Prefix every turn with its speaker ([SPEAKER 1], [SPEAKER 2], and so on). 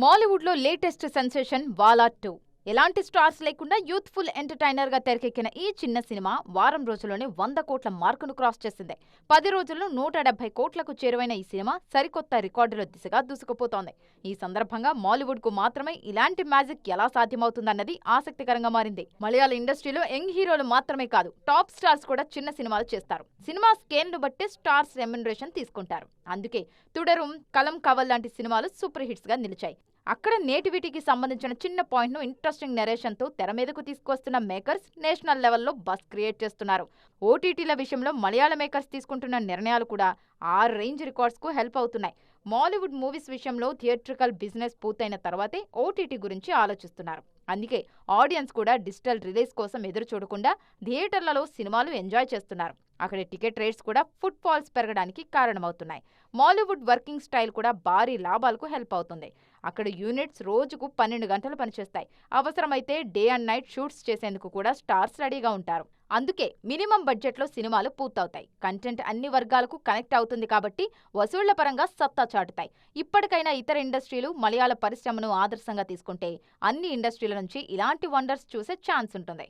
[SPEAKER 1] మాలీవుడ్లో latest sensation వాలా 2. ఎలాంటి stars లేకుండా youthful entertainer గా తెరకెక్కిన ఈ చిన్న సినిమా వారం రోజుల్లోనే 100 కోట్ల మార్కును క్రాస్ చేసింది. 10 రోజుల్లో 170 కోట్లకు చేరువైన ఈ సినిమా సరికొత్త రికార్డుల దిశగా దూసుకుపోతోంది. ఈ సందర్భంగా మాలీవుడ్ కు మాత్రమే ఇలాంటి మ్యాజిక్ ఎలా సాధ్యమవుతుందన్నది ఆసక్తికరంగా మారింది. మలయాళ ఇండస్ట్రీలో యంగ్ హీరోలు మాత్రమే కాదు, టాప్ స్టార్స్ కూడా చిన్న సినిమాలు చేస్తారు. సినిమా స్కేల్ ను బట్టి స్టార్స్ రెమ్యునరేషన్ తీసుకుంటారు. అందుకే తుడరుం, కలం కవల్ లాంటి సినిమాలు సూపర్ హిట్స్ గా నిలిచాయి. అక్కడ నేటివిటీకి సంబంధించిన చిన్న పాయింట్ ను ఇంట్రెస్టింగ్ నెరేషన్ తో తెర మీదకు తీసుకొస్తున్న మేకర్స్ నేషనల్ లెవెల్లో బస్ క్రియేట్ చేస్తున్నారు. ఓటీటీల విషయంలో మలయాళ మేకర్స్ తీసుకుంటున్న నిర్ణయాలు కూడా ఆ రేంజ్ రికార్డ్స్ కు హెల్ప్ అవుతున్నాయి. మాలీవుడ్ మూవీస్ విషయంలో థియేట్రికల్ బిజినెస్ పూర్తయిన తర్వాతే ఓటీటీ గురించి ఆలోచిస్తున్నారు. అందుకే ఆడియన్స్ కూడా డిజిటల్ రిలీజ్ కోసం ఎదురు చూడకుండా థియేటర్లలో సినిమాలు ఎంజాయ్ చేస్తున్నారు. అక్కడ టికెట్ రేట్స్ కూడా ఫుట్ ఫాల్స్ పెరగడానికి కారణమవుతున్నాయి. మాలీవుడ్ వర్కింగ్ స్టైల్ కూడా భారీ లాభాలకు హెల్ప్ అవుతుంది. అక్కడ యూనిట్స్ రోజుకు 12 గంటలు పనిచేస్తాయి. అవసరమైతే డే అండ్ నైట్ షూట్స్ చేసేందుకు కూడా స్టార్స్ రెడీగా ఉంటారు. అందుకే మినిమం బడ్జెట్లో సినిమాలు పూర్తవుతాయి. కంటెంట్ అన్ని వర్గాలకు కనెక్ట్ అవుతుంది కాబట్టి వసూళ్ల పరంగా సత్తా చాటుతాయి. ఇప్పటికైనా ఇతర ఇండస్ట్రీలు మలయాళ పరిశ్రమను ఆదర్శంగా తీసుకుంటే అన్ని ఇండస్ట్రీల నుంచి ఇలాంటి వండర్స్ చూసే ఛాన్స్ ఉంటుంది.